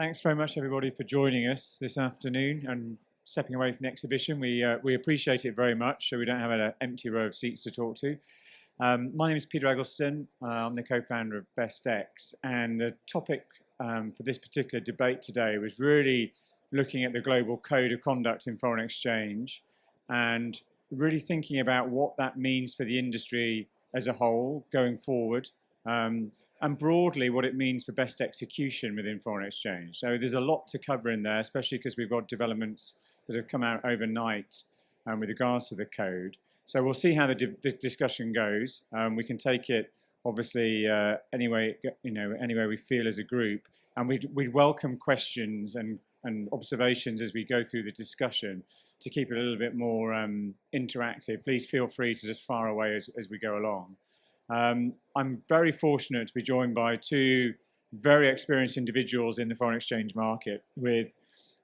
Thanks very much, everybody, for joining us this afternoon and stepping away from the exhibition. We appreciate it very much, so we don't have an empty row of seats to talk to. My name is Peter Eggleston. I'm the co-founder of BestX, and the topic for this particular debate today was really looking at the global code of conduct in foreign exchange and really thinking about what that means for the industry as a whole going forward. And broadly what it means for best execution within foreign exchange. So there's a lot to cover in there, especially because we've got developments that have come out overnight with regards to the code. So we'll see how the discussion goes. We can take it obviously anyway we feel as a group, and we'd welcome questions and observations as we go through the discussion to keep it a little bit more interactive. Please feel free to just fire away as we go along. I'm very fortunate to be joined by two very experienced individuals in the foreign exchange market with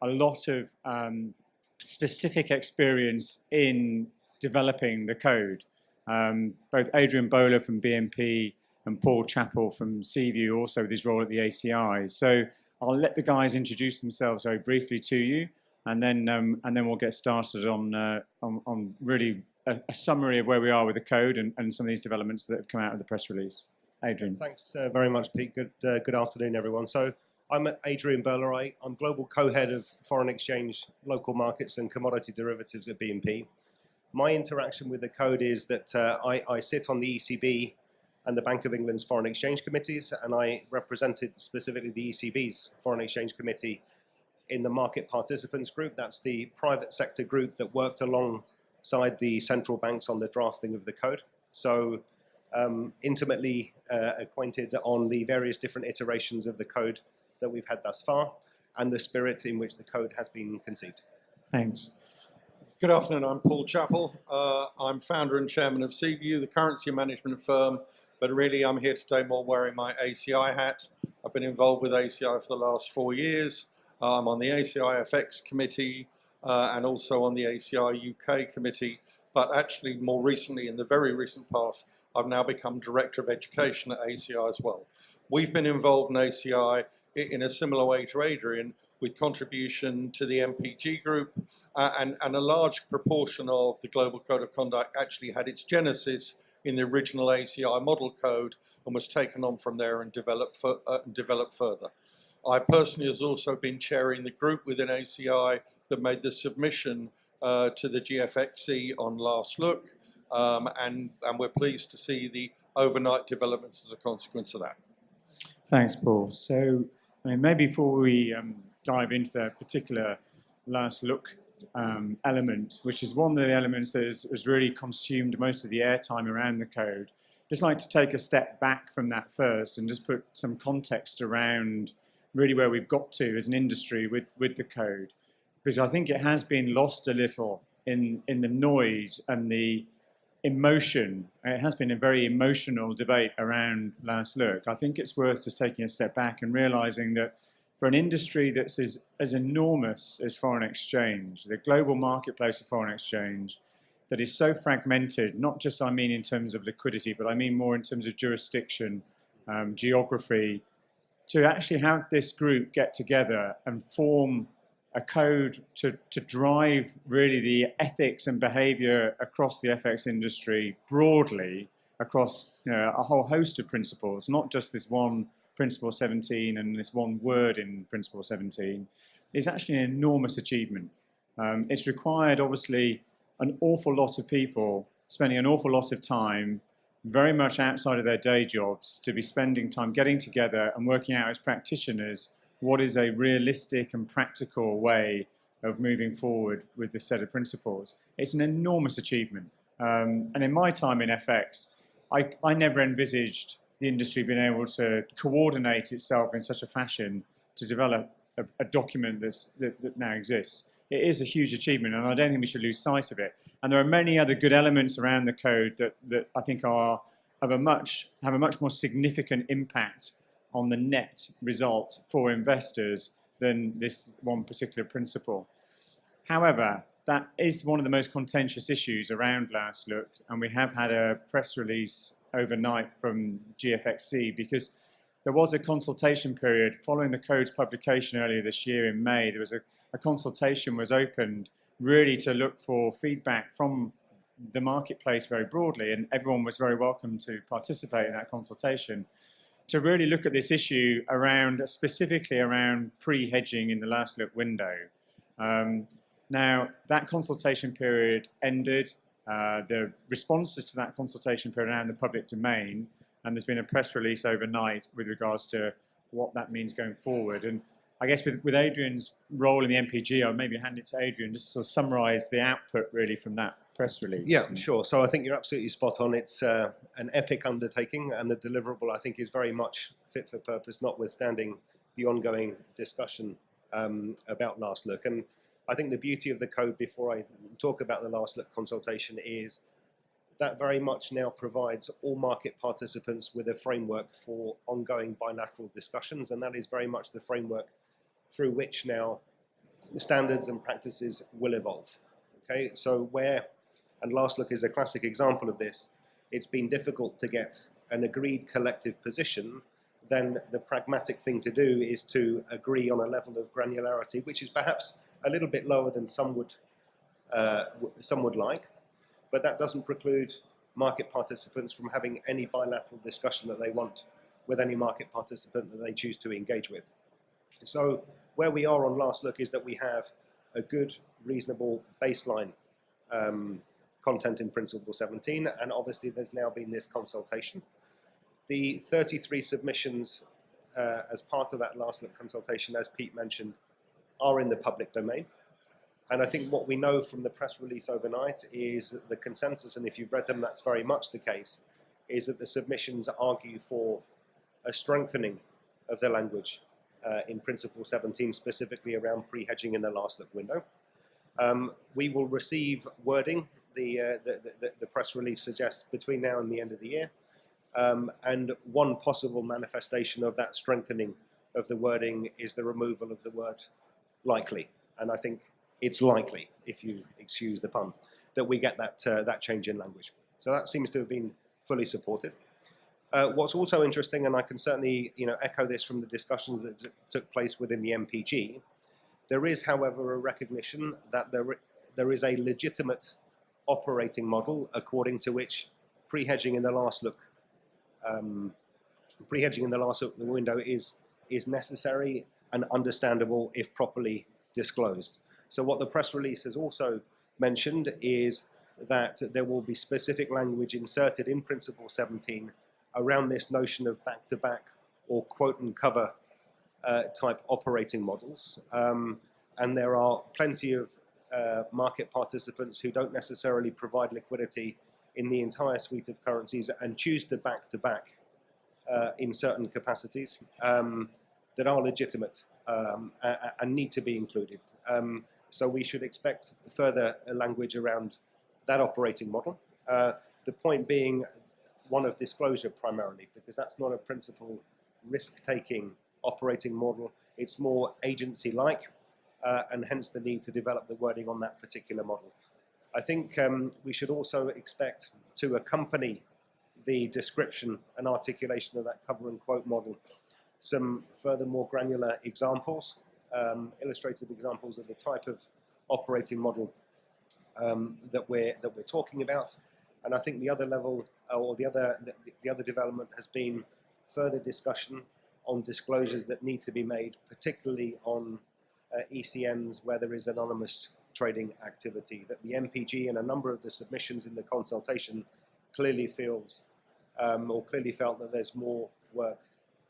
a lot of specific experience in developing the code. Both Adrian Bohler from BNP and Paul Chappell from Seaview, also with his role at the ACI. So I'll let the guys introduce themselves very briefly to you, and then we'll get started on really a summary of where we are with the code and some of these developments that have come out of the press release. Adrian. Thanks very much, Pete. Good afternoon, everyone. So I'm Adrian Birla. I'm Global Co-Head of Foreign Exchange, Local Markets and Commodity Derivatives at BNP. My interaction with the code is that I sit on the ECB and the Bank of England's Foreign Exchange Committees, and I represented specifically the ECB's Foreign Exchange Committee in the Market Participants Group. That's the private sector group that worked alongside the central banks on the drafting of the code. So intimately acquainted on the various different iterations of the code that we've had thus far and the spirit in which the code has been conceived. Thanks. Good afternoon, I'm Paul Chappell. I'm founder and chairman of Seaview, the currency management firm, but really I'm here today more wearing my ACI hat. I've been involved with ACI for the last 4 years. I'm on the ACI FX committee and also on the ACI UK committee, but actually more recently, in the very recent past, I've now become Director of Education at ACI as well. We've been involved in ACI in a similar way to Adrian, with contribution to the MPG group, and a large proportion of the Global Code of Conduct actually had its genesis in the original ACI model code and was taken on from there and developed further. I personally have also been chairing the group within ACI that made the submission to the GFXC on last look, and we're pleased to see the overnight developments as a consequence of that. Thanks, Paul. So maybe before we dive into the particular last look element, which is one of the elements that has really consumed most of the airtime around the code, just like to take a step back from that first and just put some context around really where we've got to as an industry with the code, because I think it has been lost a little in the noise and the emotion. It has been a very emotional debate around last look. I think it's worth just taking a step back and realizing that for an industry that's as enormous as foreign exchange, the global marketplace of foreign exchange, that is so fragmented, not just I mean in terms of liquidity, but I mean more in terms of jurisdiction, geography, to actually have this group get together and form a code to drive really the ethics and behavior across the FX industry broadly across a whole host of principles, not just this one Principle 17 and this one word in Principle 17, is actually an enormous achievement. It's required, obviously, an awful lot of people spending an awful lot of time very much outside of their day jobs to be spending time getting together and working out as practitioners what is a realistic and practical way of moving forward with this set of principles. It's an enormous achievement. And in my time in FX, I never envisaged the industry being able to coordinate itself in such a fashion to develop a document that now exists. It is a huge achievement, and I don't think we should lose sight of it. And there are many other good elements around the code that I think have a much more significant impact on the net result for investors than this one particular principle. However, that is one of the most contentious issues around last look, and we have had a press release overnight from GFXC because there was a consultation period following the code's publication earlier this year in May. There was a consultation was opened really to look for feedback from the marketplace very broadly, and everyone was very welcome to participate in that consultation to really look at this issue specifically around pre-hedging in the last look window. Now, that consultation period ended. The responses to that consultation period are now in the public domain, and there's been a press release overnight with regards to what that means going forward. And I guess with Adrian's role in the MPG, I'll maybe hand it to Adrian just to sort of summarise the output really from that press release. Yeah, sure. So I think you're absolutely spot on. It's an epic undertaking, and the deliverable, I think, is very much fit for purpose, notwithstanding the ongoing discussion about last look. And I think the beauty of the code, before I talk about the last look consultation, is that very much now provides all market participants with a framework for ongoing bilateral discussions, and that is very much the framework through which now standards and practices will evolve. Okay, so and last look is a classic example of this, it's been difficult to get an agreed collective position, then the pragmatic thing to do is to agree on a level of granularity which is perhaps a little bit lower than some would like, but that doesn't preclude market participants from having any bilateral discussion that they want with any market participant that they choose to engage with. So where we are on last look is that we have a good, reasonable baseline content in Principle 17, and obviously there's now been this consultation. The 33 submissions as part of that last look consultation, as Pete mentioned, are in the public domain. And I think what we know from the press release overnight is that the consensus, and if you've read them, that's very much the case, is that the submissions argue for a strengthening of the language in Principle 17, specifically around pre-hedging in the last look window. We will receive wording, the press release suggests, between now and the end of the year. And one possible manifestation of that strengthening of the wording is the removal of the word likely. And I think it's likely, if you excuse the pun, that we get that change in language. So that seems to have been fully supported. What's also interesting, and I can certainly echo this from the discussions that took place within the MPG, there is, however, a recognition that there is a legitimate operating model according to which pre-hedging in the last look window is necessary and understandable if properly disclosed. So what the press release has also mentioned is that there will be specific language inserted in Principle 17 around this notion of back-to-back or quote and cover type operating models. And there are plenty of market participants who don't necessarily provide liquidity in the entire suite of currencies and choose to back-to-back in certain capacities that are legitimate and need to be included. So we should expect further language around that operating model. The point being one of disclosure primarily, because that's not a principal risk-taking operating model. It's more agency-like, and hence the need to develop the wording on that particular model. I think we should also expect to accompany the description and articulation of that cover and quote model some further more granular examples, illustrative examples of the type of operating model that we're talking about. And I think the other level, or the other development, has been further discussion on disclosures that need to be made, particularly on ECNs where there is anonymous trading activity, that the MPG and a number of the submissions in the consultation clearly feels or clearly felt that there's more work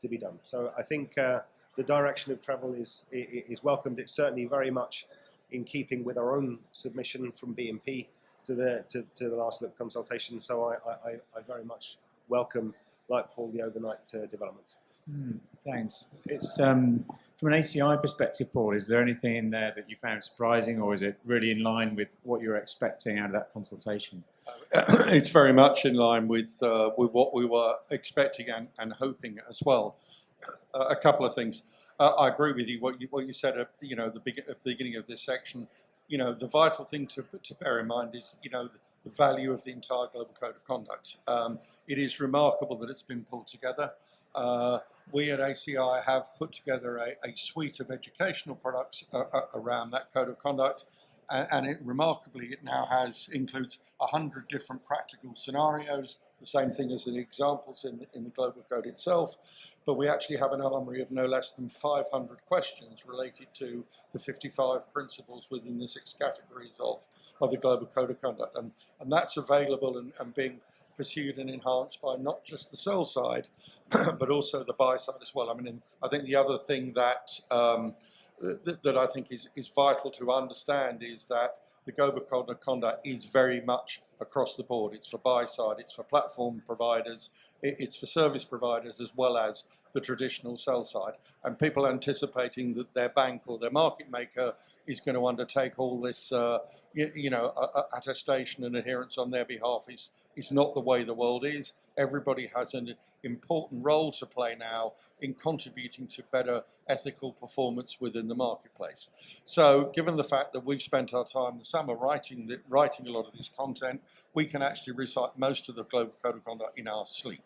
to be done. So I think the direction of travel is welcomed. It's certainly very much in keeping with our own submission from BNP to the last look consultation. So I very much welcome, like Paul, the overnight developments. Thanks. It's from an ACI perspective, Paul, is there anything in there that you found surprising, or is it really in line with what you're expecting out of that consultation? It's very much in line with what we were expecting and hoping as well. A couple of things. I agree with you. What you said at the beginning of this section. The vital thing to bear in mind is the value of the entire Global Code of Conduct. It is remarkable that it's been pulled together. We at ACI have put together a suite of educational products around that Code of Conduct, and remarkably, it now includes 100 different practical scenarios, the same thing as the examples in the Global Code itself, but we actually have an armory of no less than 500 questions related to the 55 principles within the 6 categories of the Global Code of Conduct, and that's available and being pursued and enhanced by not just the sell side, but also the buy side as well. I mean, I think the other thing that that I think is vital to understand is that the Global Code of Conduct is very much across the board. It's for buy side, it's for platform providers, it's for service providers as well as the traditional sell side. And people anticipating that their bank or their market maker is going to undertake all this, attestation and adherence on their behalf is not the way the world is. Everybody has an important role to play now in contributing to better ethical performance within the marketplace. So given the fact that we've spent our time this summer writing a lot of this content, we can actually recite most of the Global Code of Conduct in our sleep.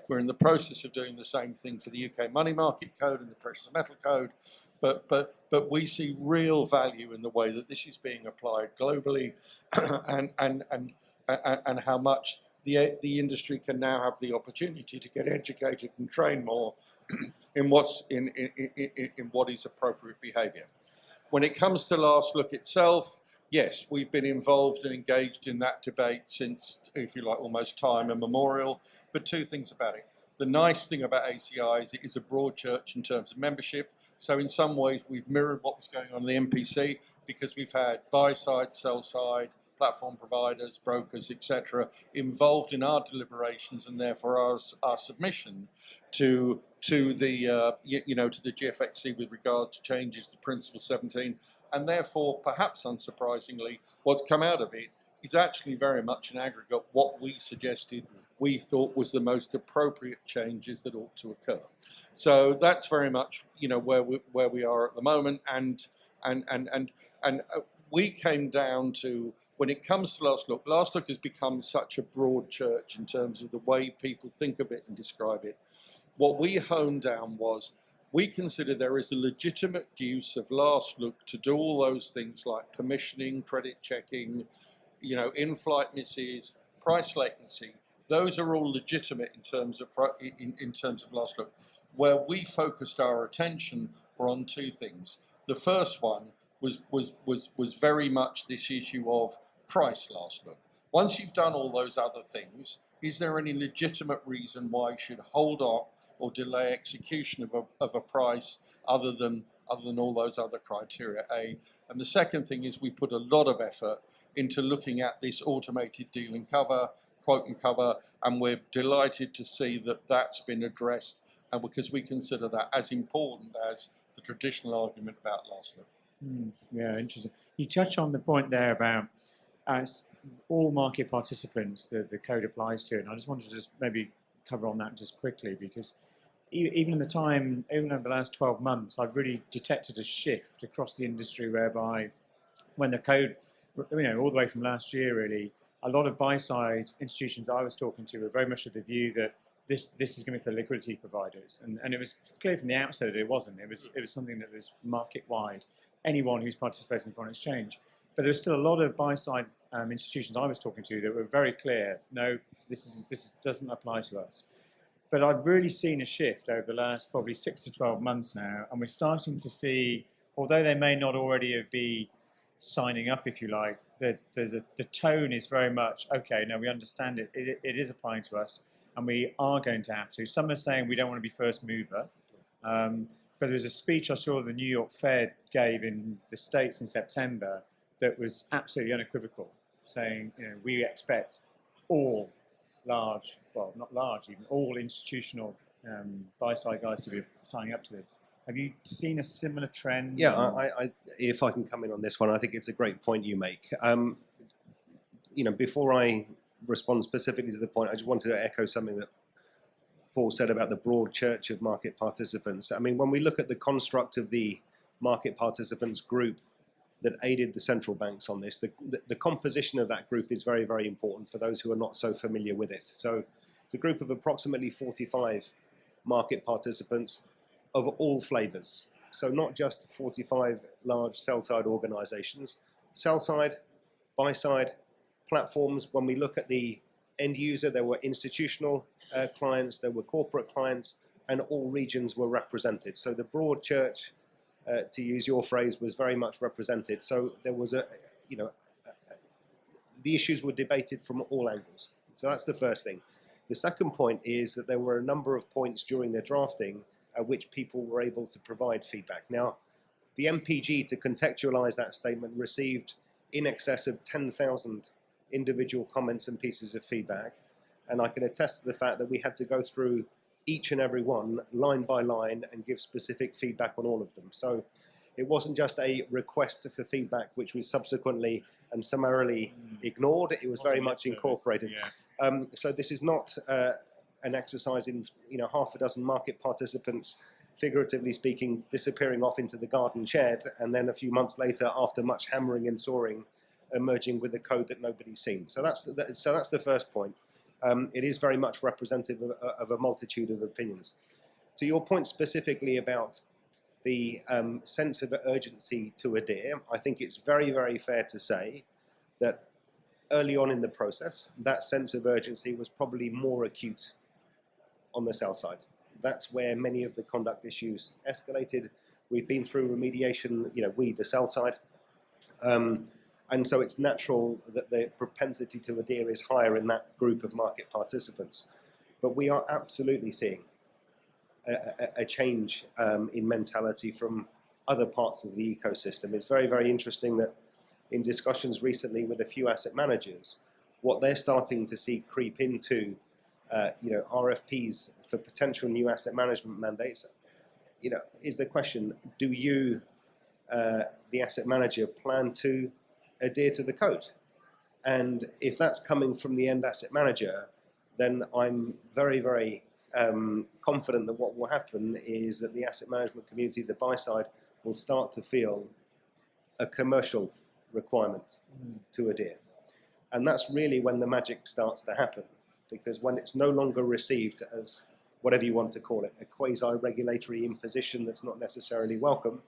We're in the process of doing the same thing for the UK Money Market Code and the Precious Metal Code, but we see real value in the way that this is being applied globally, and how much the industry can now have the opportunity to get educated and train more in what is appropriate behaviour. When it comes to Last Look itself, yes, we've been involved and engaged in that debate since, if you like, almost time immemorial. But 2 things about it. The nice thing about ACI is it is a broad church in terms of membership. So in some ways, we've mirrored what was going on in the MPC because we've had buy side, sell side, platform providers, brokers, etc., involved in our deliberations and therefore our submission to the GFXC with regard to changes to Principle 17, and therefore, perhaps unsurprisingly, what's come out of it is actually very much an aggregate what we suggested we thought was the most appropriate changes that ought to occur. So that's very much where we are at the moment, and we came down to, when it comes to Last Look has become such a broad church in terms of the way people think of it and describe it. What we honed down was, we consider there is a legitimate use of Last Look to do all those things like permissioning, credit checking, in-flight misses, price latency. Those are all legitimate in terms of Last Look. Where we focused our attention were on 2 things. The first one was very much this issue of price Last Look. Once you've done all those other things, is there any legitimate reason why you should hold off or delay execution of a price other than all those other criteria? And the second thing is we put a lot of effort into looking at this automated deal and cover, quote and cover, and we're delighted to see that that's been addressed, and because we consider that as important as the traditional argument about Last Look. Yeah, interesting. You touch on the point there about all market participants that the code applies to, and I just wanted to maybe cover on that just quickly, because even over the last 12 months, I've really detected a shift across the industry whereby when the code, all the way from last year really, a lot of buy-side institutions I was talking to were very much of the view that this is going to be for liquidity providers, and it was clear from the outset that it wasn't. It was something that was market-wide, anyone who's participating in foreign exchange. But there were still a lot of buy-side institutions I was talking to that were very clear, no, this doesn't apply to us. But I've really seen a shift over the last probably 6 to 12 months now, and we're starting to see, although they may not already be signing up, if you like, the tone is very much, okay, no, we understand it is applying to us, and we are going to have to. Some are saying we don't want to be first mover, but there was a speech I saw the New York Fed gave in the States in September that was absolutely unequivocal, saying, we expect all large, well, not large even, all institutional buy-side guys to be signing up to this. Have you seen a similar trend? Yeah, if I can come in on this one, I think it's a great point you make. Before I respond specifically to the point, I just wanted to echo something that Paul said about the broad church of market participants. I mean, when we look at the construct of the market participants group that aided the central banks on this. The composition of that group is very, very important for those who are not so familiar with it. So it's a group of approximately 45 market participants of all flavors. So not just 45 large sell-side organizations, sell-side, buy-side, platforms. When we look at the end user, there were institutional clients, there were corporate clients, and all regions were represented. So the broad church, to use your phrase, was very much represented. So there was the issues were debated from all angles. So that's the first thing. The second point is that there were a number of points during the drafting at which people were able to provide feedback. Now, the MPG, to contextualize that statement, received in excess of 10,000 individual comments and pieces of feedback. And I can attest to the fact that we had to go through each and every one, line by line, and give specific feedback on all of them. So it wasn't just a request for feedback, which was subsequently and summarily ignored. It was very much incorporated. Yeah. So this is not an exercise in half a dozen market participants, figuratively speaking, disappearing off into the garden shed, and then a few months later, after much hammering and sawing, emerging with a code that nobody's seen. So that's the first point. It is very much representative of a multitude of opinions. To your point specifically about the sense of urgency to adhere, I think it's very, very fair to say that early on in the process, that sense of urgency was probably more acute on the sell side. That's where many of the conduct issues escalated. We've been through remediation, we, the sell side. And so it's natural that the propensity to adhere is higher in that group of market participants. But we are absolutely seeing a change in mentality from other parts of the ecosystem. It's very, very interesting that in discussions recently with a few asset managers, what they're starting to see creep into RFPs for potential new asset management mandates, is the question, do you, the asset manager, plan to adhere to the code? And if that's coming from the end asset manager, then I'm very, very confident that what will happen is that the asset management community, the buy side, will start to feel a commercial requirement to adhere. And that's really when the magic starts to happen, because when it's no longer received as, whatever you want to call it, a quasi-regulatory imposition that's not necessarily welcome,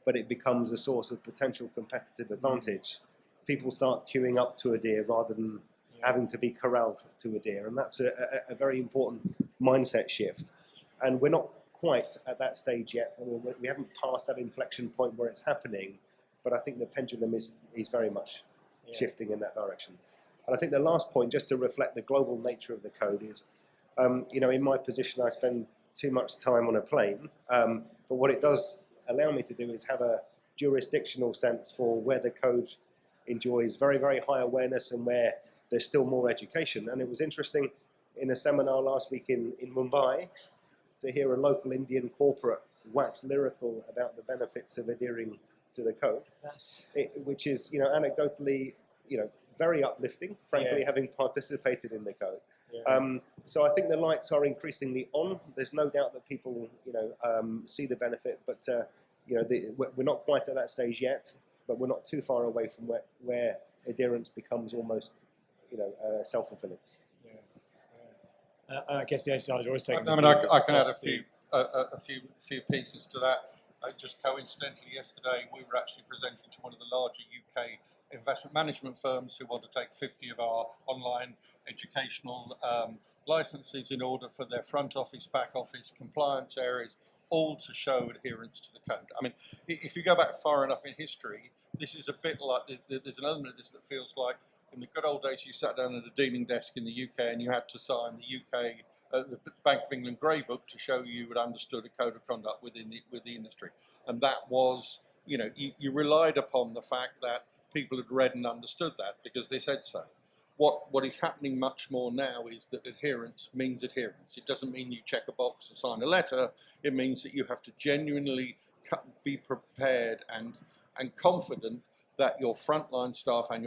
but it becomes a source of potential competitive advantage, people start queuing up to adhere rather than having to be corralled to adhere. And that's a very important mindset shift. And we're not quite at that stage yet. I mean, we haven't passed that inflection point where it's happening, but I think the pendulum is very much shifting in that direction. And I think the last point, just to reflect the global nature of the code, is, in my position, I spend too much time on a plane, but what it does allow me to do is have a jurisdictional sense for where the code enjoys very, very high awareness and where there's still more education. And it was interesting in a seminar last week in Mumbai to hear a local Indian corporate wax lyrical about the benefits of adhering to the code, which is, anecdotally, very uplifting, frankly, having participated in the code. Yeah. So I think the lights are increasingly on. There's no doubt that people, see the benefit, but we're not quite at that stage yet. But we're not too far away from where adherence becomes almost, self-fulfilling. Yeah. I guess the ACI is always taking. I mean, I can add a few pieces to that. Just coincidentally, yesterday we were actually presenting to one of the larger UK investment management firms who want to take 50 of our online educational licenses in order for their front office, back office, compliance areas, all to show adherence to the code. I mean, if you go back far enough in history, this is a bit like, there's an element of this that feels like in the good old days you sat down at a dealing desk in the UK and you had to sign the UK, the Bank of England Grey Book to show you had understood a code of conduct within the industry. And that was, you relied upon the fact that people had read and understood that because they said so. What is happening much more now is that adherence means adherence. It doesn't mean you check a box or sign a letter. It means that you have to genuinely be prepared and confident that your frontline staff and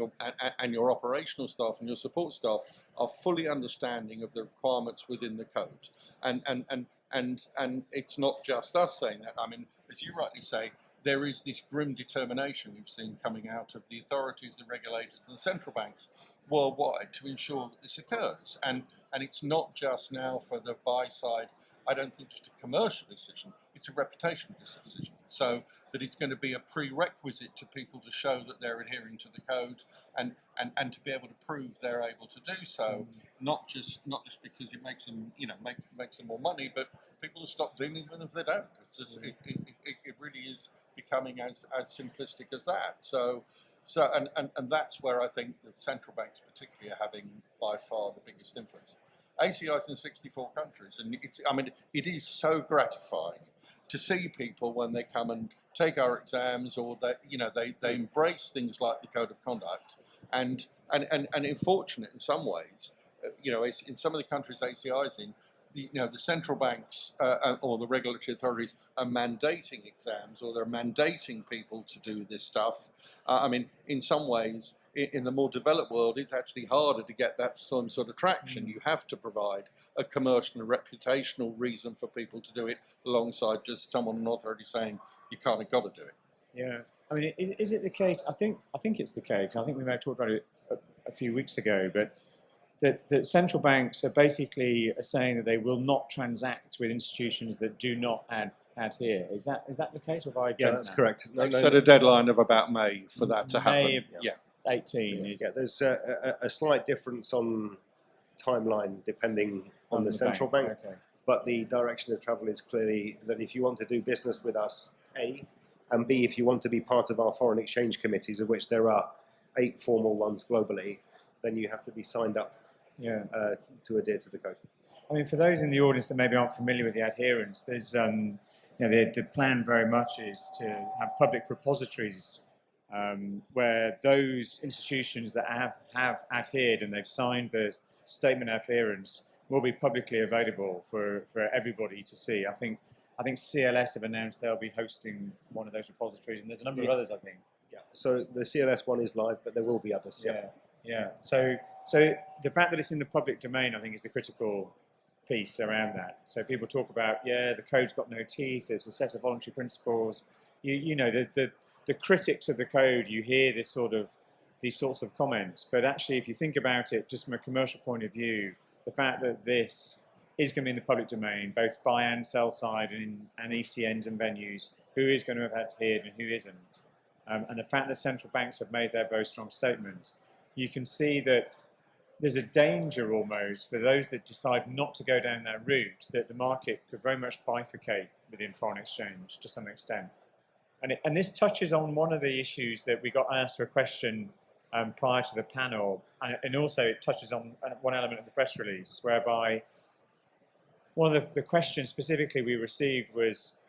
your operational staff and your support staff are fully understanding of the requirements within the code. And it's not just us saying that. I mean, as you rightly say, there is this grim determination we've seen coming out of the authorities, the regulators, and the central banks worldwide to ensure that this occurs. And it's not just now for the buy side, I don't think just a commercial decision, it's a reputational decision. So that it's going to be a prerequisite to people to show that they're adhering to the code and to be able to prove they're able to do so, not just because it makes them, makes them more money, but people will stop dealing with them if they don't. It's just, it really is becoming as simplistic as that. So and that's where I think the central banks particularly are having by far the biggest influence. ACI is in 64 countries, and it is so gratifying to see people when they come and take our exams, or they embrace things like the code of conduct, and unfortunate in some ways, in some of the countries ACI is in, the central banks or the regulatory authorities are mandating exams, or they're mandating people to do this stuff. In some ways, in the more developed world, it's actually harder to get that some sort of traction. You have to provide a commercial and reputational reason for people to do it, alongside just someone, an authority, saying you kind of got to do it. Yeah, is it the case? I think it's the case. I think we may have talked about it a few weeks ago, but that central banks are basically saying that they will not transact with institutions that do not adhere. Is that the case? Or have I that's correct. They've set a deadline of about May for that to happen. May 18 is... Yeah, there's a slight difference on timeline depending on the central bank. Okay. But the direction of travel is clearly that if you want to do business with us, A, and B, if you want to be part of our foreign exchange committees, of which there are 8 formal ones globally, then you have to be signed up to adhere to the code. For those in the audience that maybe aren't familiar with the adherence, there's the plan very much is to have public repositories where those institutions that have adhered and they've signed the statement of adherence will be publicly available for everybody to see. I think CLS have announced they'll be hosting one of those repositories, and there's a number of others, I think. Yeah. So the CLS one is live, but there will be others. Yeah. So the fact that it's in the public domain, I think, is the critical piece around that. So people talk about, the code's got no teeth, it's a set of voluntary principles. The critics of the code, you hear these sorts of comments, but actually if you think about it just from a commercial point of view, the fact that this is going to be in the public domain, both buy and sell side and ECNs and venues, who is going to have adhered and who isn't, and the fact that central banks have made their very strong statements, you can see that there's a danger almost for those that decide not to go down that route, that the market could very much bifurcate within foreign exchange to some extent. And this touches on one of the issues that we got asked for a question prior to the panel, and also it touches on one element of the press release, whereby one of the questions specifically we received was,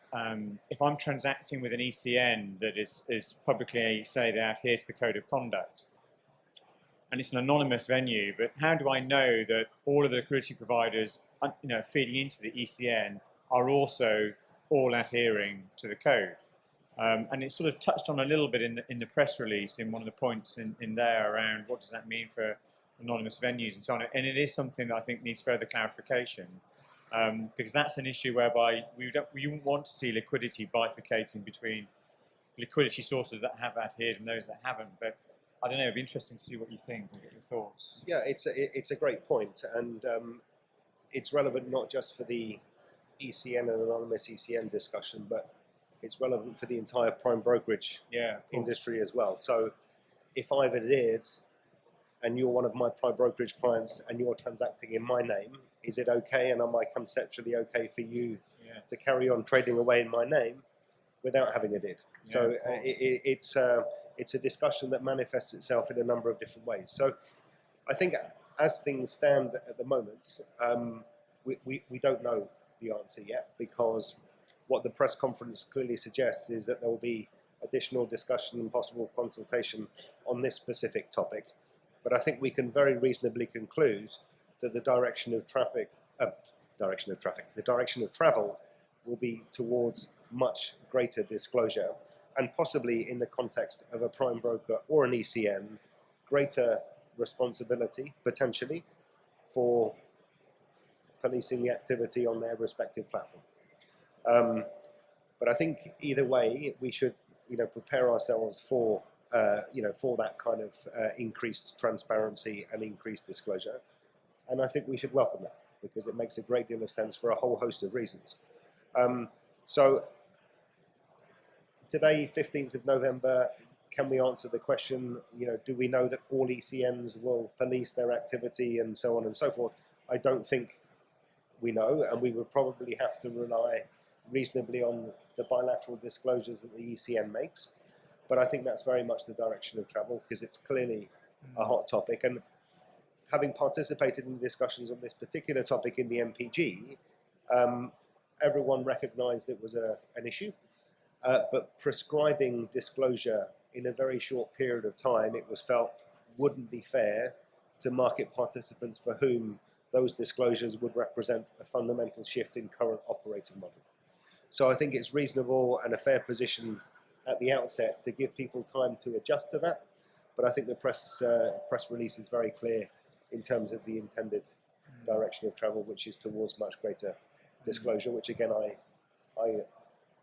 if I'm transacting with an ECN that is publicly say they adhere to the code of conduct, and it's an anonymous venue, but how do I know that all of the liquidity providers feeding into the ECN are also all adhering to the code? And it sort of touched on a little bit in the press release, in one of the points in there around what does that mean for anonymous venues and so on. And it is something that I think needs further clarification, because that's an issue whereby we wouldn't want to see liquidity bifurcating between liquidity sources that have adhered and those that haven't. But I don't know, it'd be interesting to see what you think and get your thoughts. Yeah, it's a great point, and it's relevant not just for the ECN and anonymous ECN discussion, but it's relevant for the entire prime brokerage industry as well. So if I've adhered and you're one of my prime brokerage clients and you're transacting in my name, is it okay, and am I conceptually okay for you to carry on trading away in my name without having adhered? So it's a discussion that manifests itself in a number of different ways. So I think as things stand at the moment, we don't know the answer yet, because what the press conference clearly suggests is that there will be additional discussion and possible consultation on this specific topic. But I think we can very reasonably conclude that the direction of travel will be towards much greater disclosure, and possibly in the context of a prime broker or an ECN, greater responsibility, potentially, for policing the activity on their respective platform. But I think either way, we should prepare ourselves for for that kind of increased transparency and increased disclosure. And I think we should welcome that because it makes a great deal of sense for a whole host of reasons. So today, 15th of November, can we answer the question, do we know that all ECNs will police their activity and so on and so forth? I don't think we know, and we would probably have to rely reasonably on the bilateral disclosures that the ECN makes. But I think that's very much the direction of travel because it's clearly a hot topic. And having participated in discussions on this particular topic in the MPG, everyone recognised it was an issue. But prescribing disclosure in a very short period of time, it was felt wouldn't be fair to market participants for whom those disclosures would represent a fundamental shift in current operating model. So I think it's reasonable and a fair position at the outset to give people time to adjust to that. But I think the press release is very clear in terms of the intended direction of travel, which is towards much greater disclosure, which again I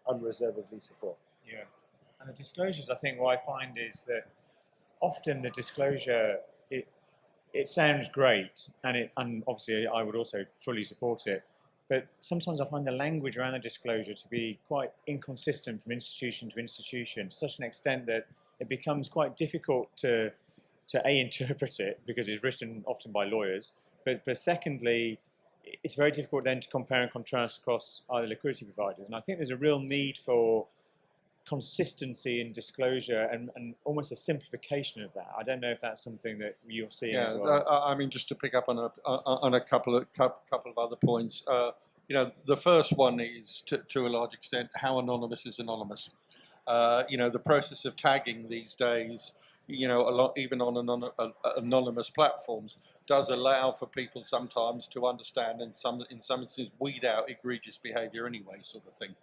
unreservedly support. Yeah, and the disclosures, I think what I find is that often the disclosure, it sounds great, and obviously I would also fully support it, but sometimes I find the language around the disclosure to be quite inconsistent from institution to institution, to such an extent that it becomes quite difficult to interpret it because it's written often by lawyers, but secondly, it's very difficult then to compare and contrast across other liquidity providers. And I think there's a real need for consistency in disclosure and almost a simplification of that. I don't know if that's something that you're seeing as well. I mean, just to pick up on a couple of other points. The first one is to a large extent how anonymous is anonymous. The process of tagging these days, even on anonymous platforms, does allow for people sometimes to understand and in some instances weed out egregious behaviour anyway, sort of thing.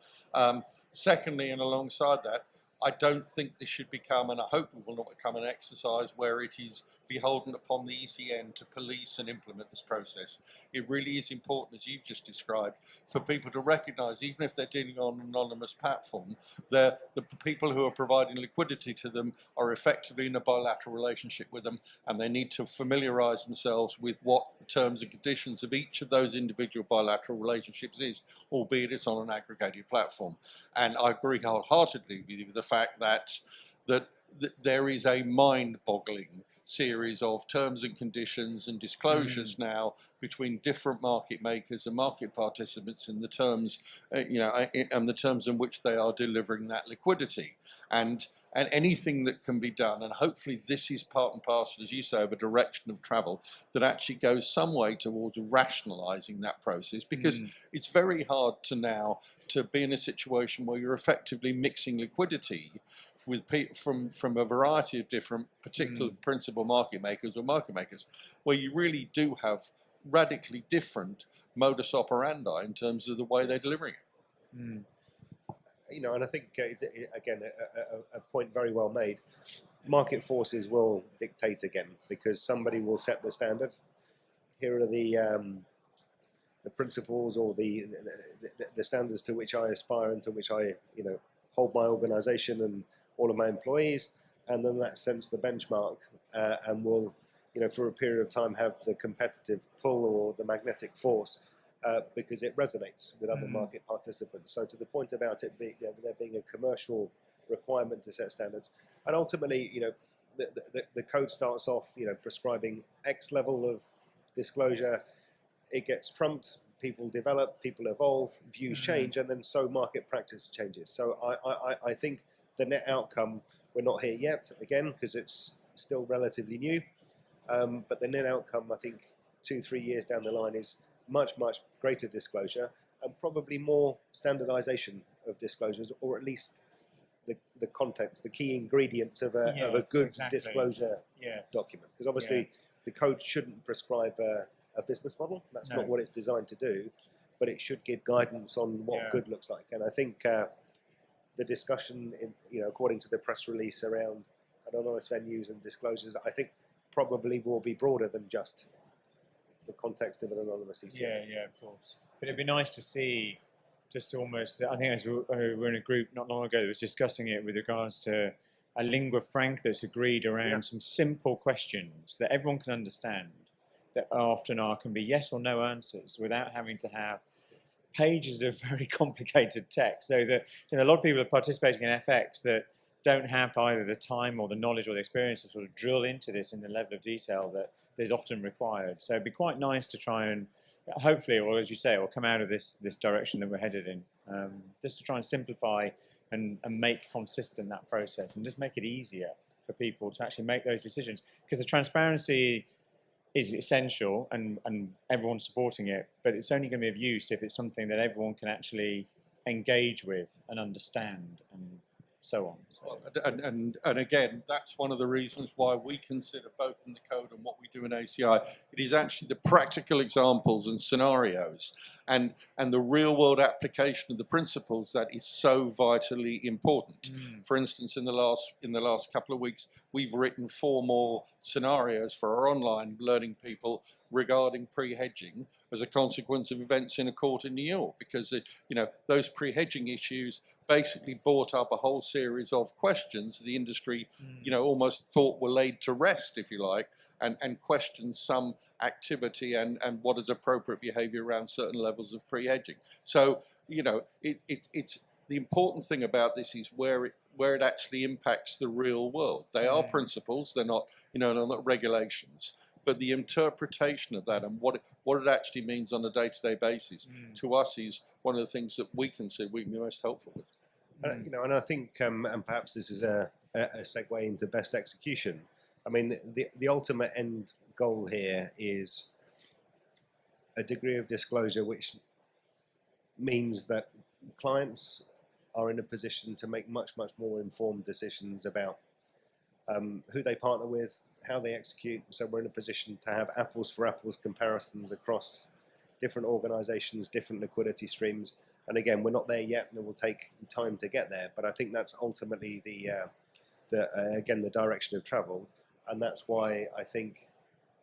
Secondly, and alongside that, I don't think this should become, and I hope it will not become, an exercise where it is beholden upon the ECN to police and implement this process. It really is important, as you've just described, for people to recognise, even if they're dealing on an anonymous platform, the people who are providing liquidity to them are effectively in a bilateral relationship with them, and they need to familiarise themselves with what the terms and conditions of each of those individual bilateral relationships is, albeit it's on an aggregated platform. And I agree wholeheartedly with you with the fact that there is a mind-boggling series of terms and conditions and disclosures now between different market makers and market participants in the terms, and the terms in which they are delivering that liquidity, and anything that can be done, and hopefully this is part and parcel, as you say, of a direction of travel that actually goes some way towards rationalising that process, because it's very hard to be in a situation where you're effectively mixing liquidity with from a variety of different particular principal market makers or market makers, where you really do have radically different modus operandi in terms of the way they're delivering it. And I think, again, a point very well made. Market forces will dictate again because somebody will set the standard. Here are the principles or the standards to which I aspire and to which I hold my organisation and all of my employees, and then that sets the benchmark and will, for a period of time have the competitive pull or the magnetic force because it resonates with other market participants. So to the point about it being, there being a commercial requirement to set standards, and ultimately, the code starts off, prescribing X level of disclosure, it gets trumped, people develop, people evolve, views change, and then so market practice changes. So I think the net outcome, we're not here yet, again, because it's still relatively new, but the net outcome, I think, 2-3 years down the line is much, much greater disclosure and probably more standardization of disclosures, or at least the context, the key ingredients of a good disclosure document. Because obviously the code shouldn't prescribe a business model. That's not what it's designed to do, but it should give guidance on what good looks like. And I think the discussion, according to the press release around anonymous venues and disclosures, I think probably will be broader than just the context of an anonymous ECN. Yeah, of course. But it'd be nice to see just almost, I think as we were in a group not long ago that was discussing it with regards to a lingua franca that's agreed around some simple questions that everyone can understand, that often can be yes or no answers without having to have pages of very complicated text. So that a lot of people are participating in FX that don't have either the time or the knowledge or the experience to sort of drill into this in the level of detail that is often required. So it'd be quite nice to try and, hopefully, or as you say, it will come out of this direction that we're headed in, just to try and simplify and make consistent that process and just make it easier for people to actually make those decisions. Because the transparency is essential and everyone's supporting it, but it's only going to be of use if it's something that everyone can actually engage with and understand and so on. So. And again, that's one of the reasons why we consider both in the code and what we do in ACI. It is actually the practical examples and scenarios and the real world application of the principles that is so vitally important. For instance, in the last couple of weeks, we've written 4 more scenarios for our online learning people regarding pre-hedging as a consequence of events in a court in New York, because those pre-hedging issues basically brought up a whole series of questions the industry almost thought were laid to rest, if you like, and questioned some activity and what is appropriate behavior around certain levels of pre-hedging. So it's the important thing about this is where it actually impacts the real world. They are principles, they're not they're not regulations. But the interpretation of that and what it actually means on a day-to-day basis to us is one of the things that we consider we can be most helpful with. And I think, and perhaps this is a segue into best execution. I mean, the ultimate end goal here is a degree of disclosure which means that clients are in a position to make much more informed decisions about who they partner with, how they execute. So we're in a position to have apples for apples comparisons across different organizations, different liquidity streams. And again, we're not there yet, and it will take time to get there. But I think that's ultimately the direction of travel. And that's why I think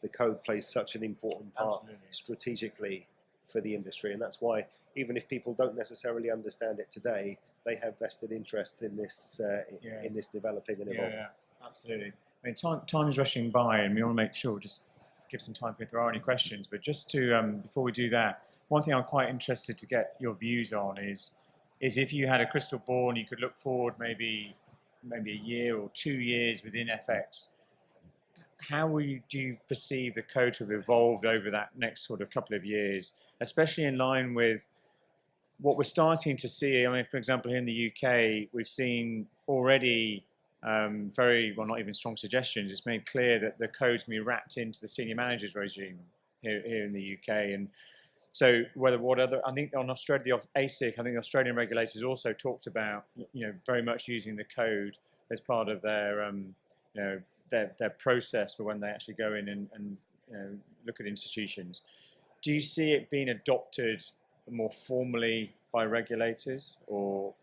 the code plays such an important part strategically for the industry. And that's why even if people don't necessarily understand it today, they have vested interest in this in this developing and evolving. Yeah, absolutely. I mean, time is rushing by, and we want to make sure just give some time if there are any questions. But just to before we do that, one thing I'm quite interested to get your views on is if you had a crystal ball and you could look forward maybe a year or 2 years within FX, how do you perceive the code to have evolved over that next sort of couple of years, especially in line with what we're starting to see? I mean, for example, here in the UK, we've seen already not even strong suggestions. It's made clear that the code's going to be wrapped into the senior managers regime here in the UK. And so I think on Australia, the ACIC, I think the Australian regulators also talked about, very much using the code as part of their, their process for when they actually go in and look at institutions. Do you see it being adopted more formally by regulators, or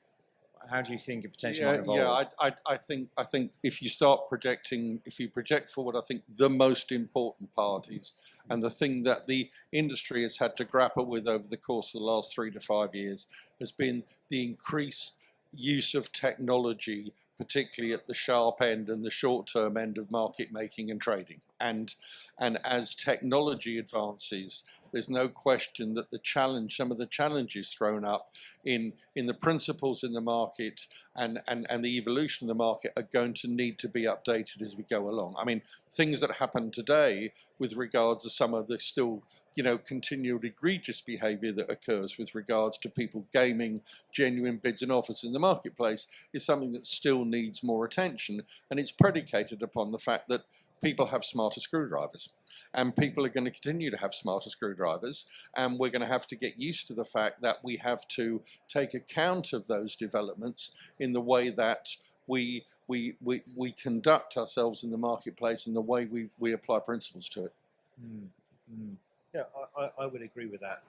how do you think it potentially might evolve? I think if you project forward, I think the most important part is, and the thing that the industry has had to grapple with over the course of the last 3 to 5 years has been the increased use of technology, particularly at the sharp end and the short-term end of market making and trading. And as technology advances, there's no question that some of the challenges thrown up in the principles in the market and the evolution of the market are going to need to be updated as we go along. I mean, things that happen today with regards to some of the still continued egregious behavior that occurs with regards to people gaming genuine bids and offers in the marketplace is something that still needs more attention, and it's predicated upon the fact that people have smarter screwdrivers, and people are going to continue to have smarter screwdrivers, and we're going to have to get used to the fact that we have to take account of those developments in the way that we conduct ourselves in the marketplace and the way we apply principles to it. Yeah, I would agree with that.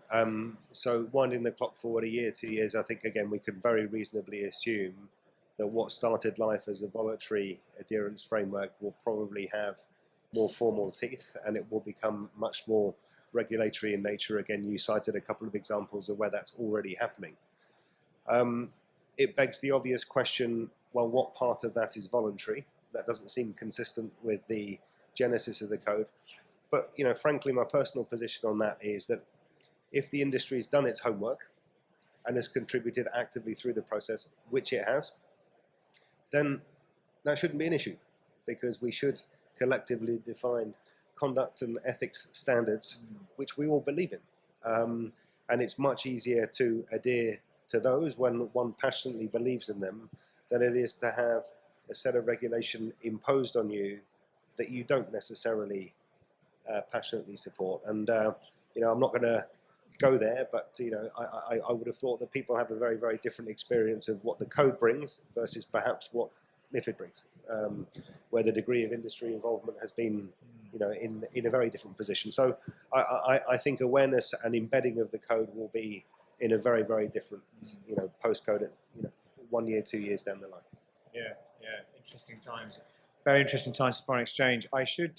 So winding the clock forward a year, 2 years, I think, again, we can very reasonably assume that what started life as a voluntary adherence framework will probably have more formal teeth, and it will become much more regulatory in nature. Again, you cited a couple of examples of where that's already happening. It begs the obvious question, well, what part of that is voluntary? That doesn't seem consistent with the genesis of the code. But, you know, frankly, my personal position on that is that if the industry has done its homework and has contributed actively through the process, which it has, then that shouldn't be an issue, because we should collectively define conduct and ethics standards which we all believe in. And it's much easier to adhere to those when one passionately believes in them than it is to have a set of regulation imposed on you that you don't necessarily passionately support. And you know, I'm not going to go there, but you know, I would have thought that people have a very, very different experience of what the code brings versus perhaps what MiFID brings, where the degree of industry involvement has been, you know, in a very different position. So I think awareness and embedding of the code will be in a very, very different, you know, post-code, you know, 1 year, 2 years down the line. Yeah, interesting times. Very interesting times for foreign exchange. I should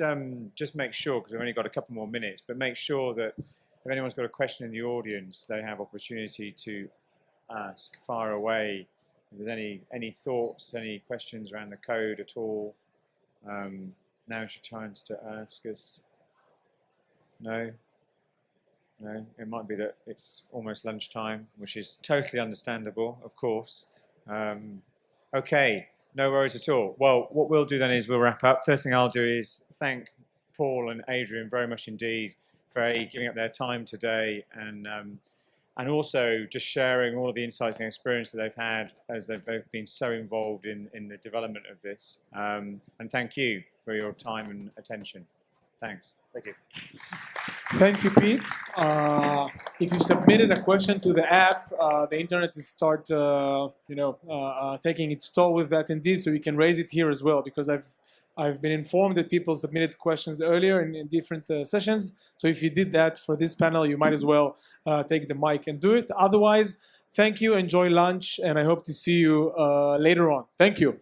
just make sure, because we've only got a couple more minutes, but make sure that if anyone's got a question in the audience, they have opportunity to ask. Fire away. If there's any thoughts, any questions around the code at all, now's your chance to ask us. No? No? It might be that it's almost lunchtime, which is totally understandable, of course. Okay, no worries at all. Well, what we'll do then is we'll wrap up. First thing I'll do is thank Paul and Adrian very much indeed for giving up their time today, and also just sharing all of the insights and experience that they've had as they've both been so involved in the development of this. And thank you for your time and attention. Thanks. Thank you. Thank you, Pete. If you submitted a question to the app, the internet is start, taking its toll with that indeed. So you can raise it here as well, because I've been informed that people submitted questions earlier in different sessions. So if you did that for this panel, you might as well take the mic and do it. Otherwise, thank you. Enjoy lunch, and I hope to see you later on. Thank you.